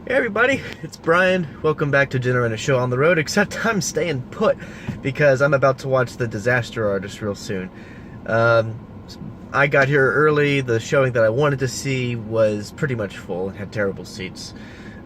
Hey everybody, it's Brian. Welcome back to Dinner and a Show on the Road, except I'm staying put because I'm about to watch The Disaster Artist real soon. Um, I got here early. The showing that I wanted to see was pretty much full and had terrible seats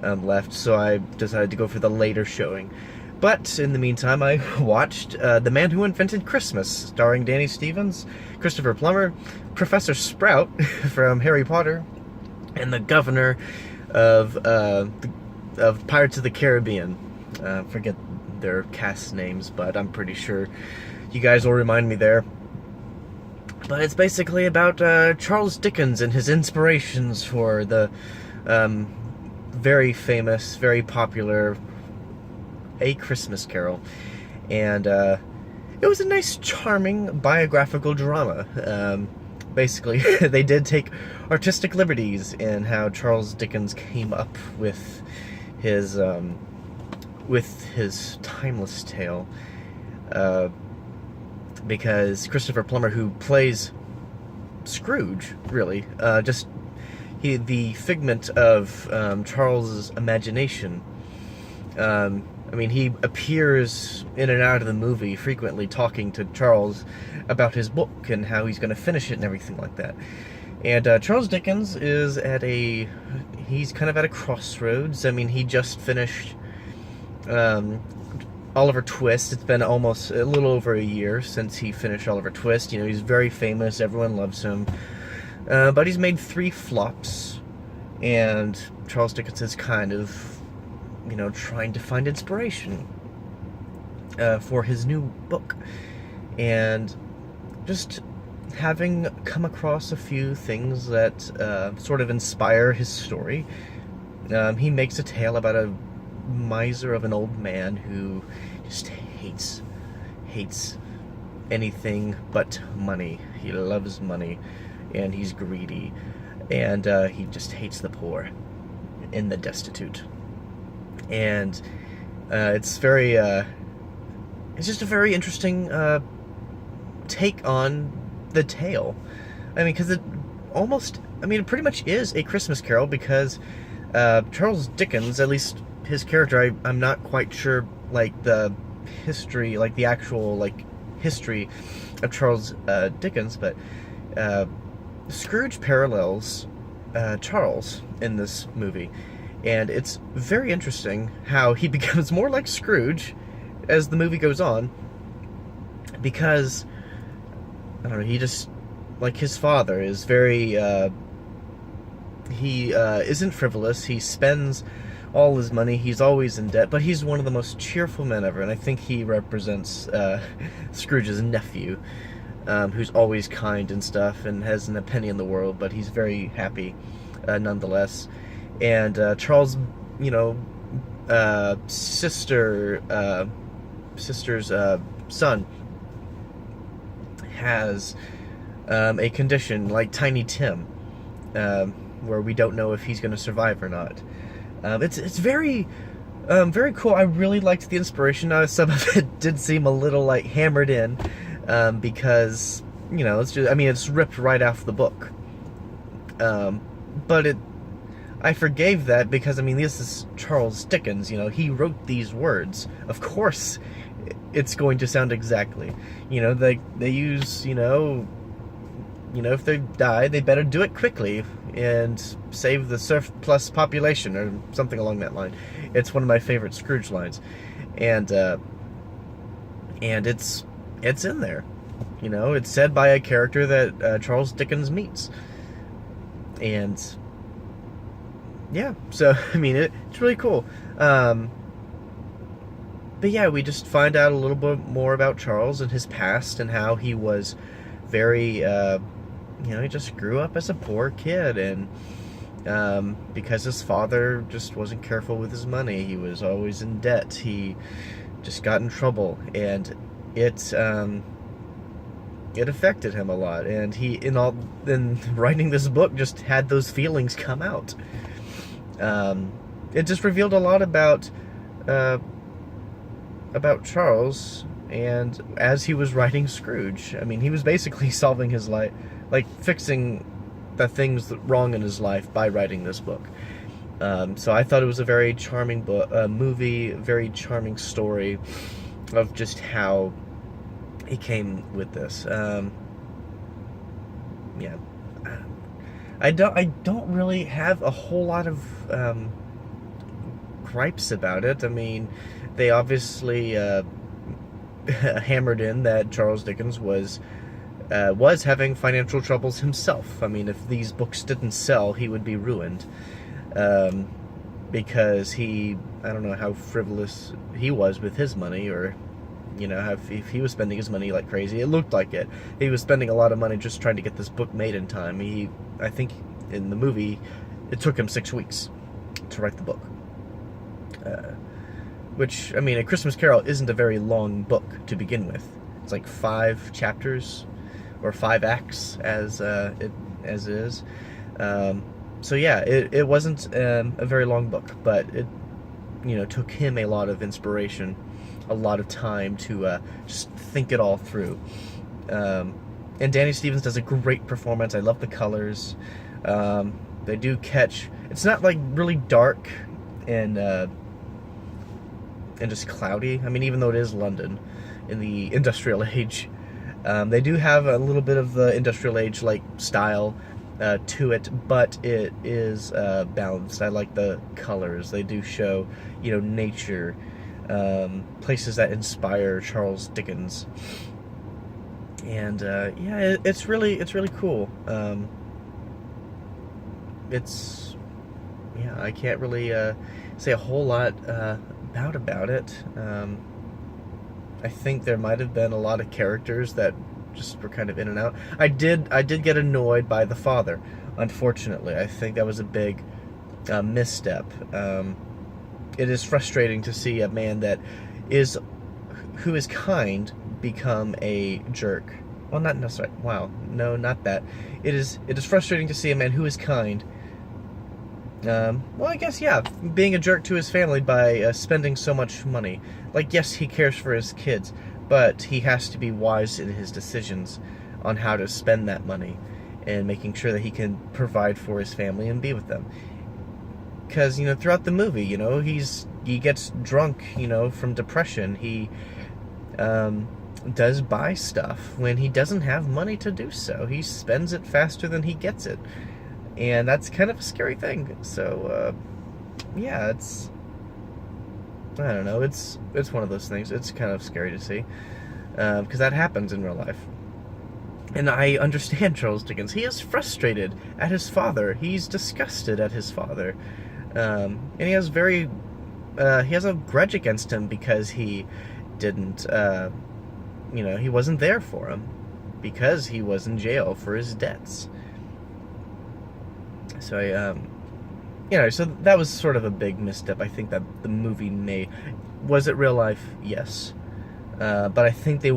left, so I decided to go for the later showing. But in the meantime, I watched The Man Who Invented Christmas, starring Danny Stevens, Christopher Plummer, Professor Sprout from Harry Potter, and the governor of Pirates of the Caribbean. Forget their cast names, but I'm pretty sure you guys will remind me there. But it's basically about Charles Dickens and his inspirations for the very famous, very popular A Christmas Carol. And it was a nice, charming biographical drama. Basically, they did take artistic liberties in how Charles Dickens came up with his timeless tale. Because Christopher Plummer, who plays Scrooge, really, the figment of Charles's imagination. I mean, he appears in and out of the movie frequently talking to Charles about his book and how he's going to finish it and everything like that. And Charles Dickens is he's kind of at a crossroads. I mean, he just finished Oliver Twist. It's been almost a little over a year since he finished Oliver Twist. You know, he's very famous. Everyone loves him. But he's made 3 flops. And Charles Dickens is kind of, you know, trying to find inspiration for his new book. And just having come across a few things that sort of inspire his story, he makes a tale about a miser of an old man who just hates anything but money. He loves money, and he's greedy, and he just hates the poor and the destitute. And it's just a very interesting take on the tale. I mean, because it pretty much is A Christmas Carol, because Charles Dickens, at least his character, I'm not quite sure, like, the history, like, the actual, like, history of Charles Dickens, but Scrooge parallels Charles in this movie. And it's very interesting how he becomes more like Scrooge as the movie goes on, because, I don't know, he just, like his father, is very, he isn't frivolous. He spends all his money. He's always in debt, but he's one of the most cheerful men ever, and I think he represents Scrooge's nephew, who's always kind and stuff, and hasn't a penny in the world, but he's very happy nonetheless. And Charles, you know, sister's son has a condition like Tiny Tim, where we don't know if he's going to survive or not. It's very cool. I really liked the inspiration. Now, some of it did seem a little like hammered in, because, you know, it's ripped right off the book. But I forgave that because, I mean, this is Charles Dickens, you know, he wrote these words. Of course, it's going to sound exactly. You know, they use, you know, if they die, they better do it quickly and save the surplus population, or something along that line. It's one of my favorite Scrooge lines. And it's in there. You know, it's said by a character that Charles Dickens meets. And yeah, so, I mean, it's really cool. But yeah, we just find out a little bit more about Charles and his past, and how he was very, you know, he just grew up as a poor kid, and because his father just wasn't careful with his money, he was always in debt, he just got in trouble, and it affected him a lot, and he, in writing this book, just had those feelings come out. It just revealed a lot about Charles, and as he was writing Scrooge, I mean, he was basically solving his life, like fixing the things that wrong in his life by writing this book. So I thought it was a very charming movie, very charming story of just how he came with this. Yeah, I don't really have a whole lot of gripes about it. I mean, they obviously hammered in that Charles Dickens was having financial troubles himself. I mean, if these books didn't sell, he would be ruined. Because I don't know how frivolous he was with his money, or, you know, if he was spending his money like crazy. It looked like it. He was spending a lot of money just trying to get this book made in time. I think in the movie, it took him 6 weeks to write the book. Which, I mean, A Christmas Carol isn't a very long book to begin with. It's like 5 chapters, or 5 acts, as it is. So yeah, it wasn't a very long book, but it, you know, took him a lot of inspiration, a lot of time to just think it all through. And Danny Stevens does a great performance. I love the colors. They do catch. It's not like really dark and just cloudy. I mean, even though it is London in the industrial age, they do have a little bit of the industrial age like style to it, but it is balanced. I like the colors. They do show, you know, nature, places that inspire Charles Dickens, and yeah, it's really cool. Yeah, I can't really say a whole lot about it. I think there might have been a lot of characters that just were kind of in and out. I did get annoyed by the father, unfortunately. I think that was a big misstep. It is frustrating to see a man who is kind become a jerk. Well, not necessarily. Wow, no, not that. It is frustrating to see a man who is kind. Well, I guess, yeah, being a jerk to his family by spending so much money. Like, yes, he cares for his kids, but he has to be wise in his decisions on how to spend that money and making sure that he can provide for his family and be with them. Because, you know, throughout the movie, you know, he gets drunk, you know, from depression. He does buy stuff when he doesn't have money to do so. He spends it faster than he gets it. And that's kind of a scary thing. So, yeah, I don't know, it's one of those things. It's kind of scary to see, because that happens in real life. And I understand Charles Dickens. He is frustrated at his father. He's disgusted at his father. And he has a grudge against him because he didn't, you know, he wasn't there for him, because he was in jail for his debts. So you know, so that was sort of a big misstep, I think, that the movie made. Was it real life? Yes. But I think the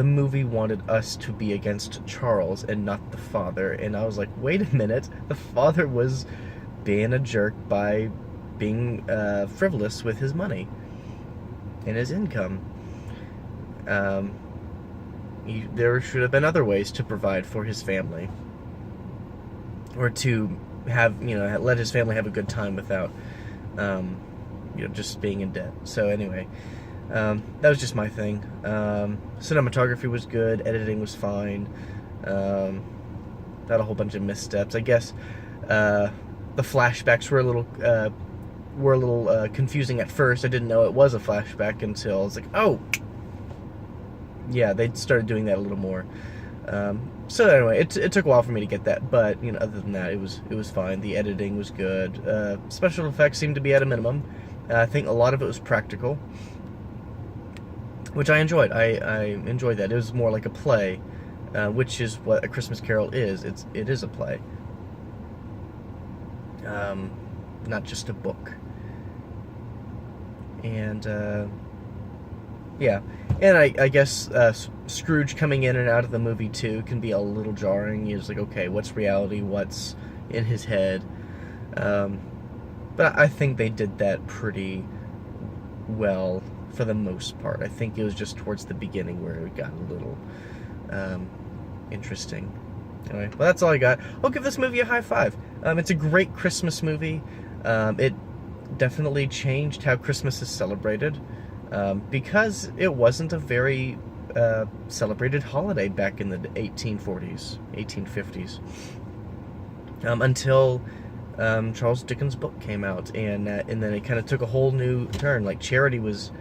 movie wanted us to be against Charles and not the father. And I was like, wait a minute, the father was being a jerk by being frivolous with his money and his income. There should have been other ways to provide for his family, or to have, you know, let his family have a good time without, you know, just being in debt. So anyway, that was just my thing. Cinematography was good, editing was fine. Had a whole bunch of missteps. I guess the flashbacks were a little confusing at first. I didn't know it was a flashback until I was like, oh, yeah, they started doing that a little more. So anyway, it took a while for me to get that, but, you know, other than that, it was fine. The editing was good. Special effects seemed to be at a minimum. I think a lot of it was practical, which I enjoyed. I enjoyed that. It was more like a play, which is what A Christmas Carol is. It is a play, not just a book. And yeah, and I guess Scrooge coming in and out of the movie too can be a little jarring. You're just like, okay, what's reality? What's in his head? But I think they did that pretty well for the most part. I think it was just towards the beginning where it got a little interesting. Anyway, well, that's all I got. I'll give this movie a high 5. It's a great Christmas movie. It definitely changed how Christmas is celebrated, because it wasn't a very celebrated holiday back in the 1840s, 1850s, until Charles Dickens' book came out, and then it kind of took a whole new turn. Like, charity was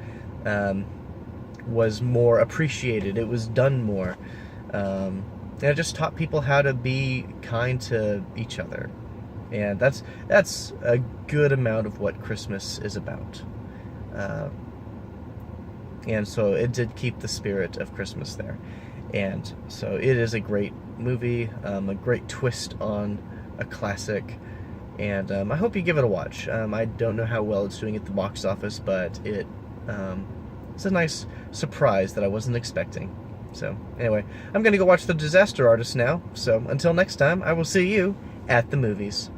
more appreciated. It was done more. And it just taught people how to be kind to each other. And that's a good amount of what Christmas is about. And so it did keep the spirit of Christmas there. And so it is a great movie, a great twist on a classic. And I hope you give it a watch. I don't know how well it's doing at the box office, but it's a nice surprise that I wasn't expecting. So anyway, I'm going to go watch The Disaster Artist now. So until next time, I will see you at the movies.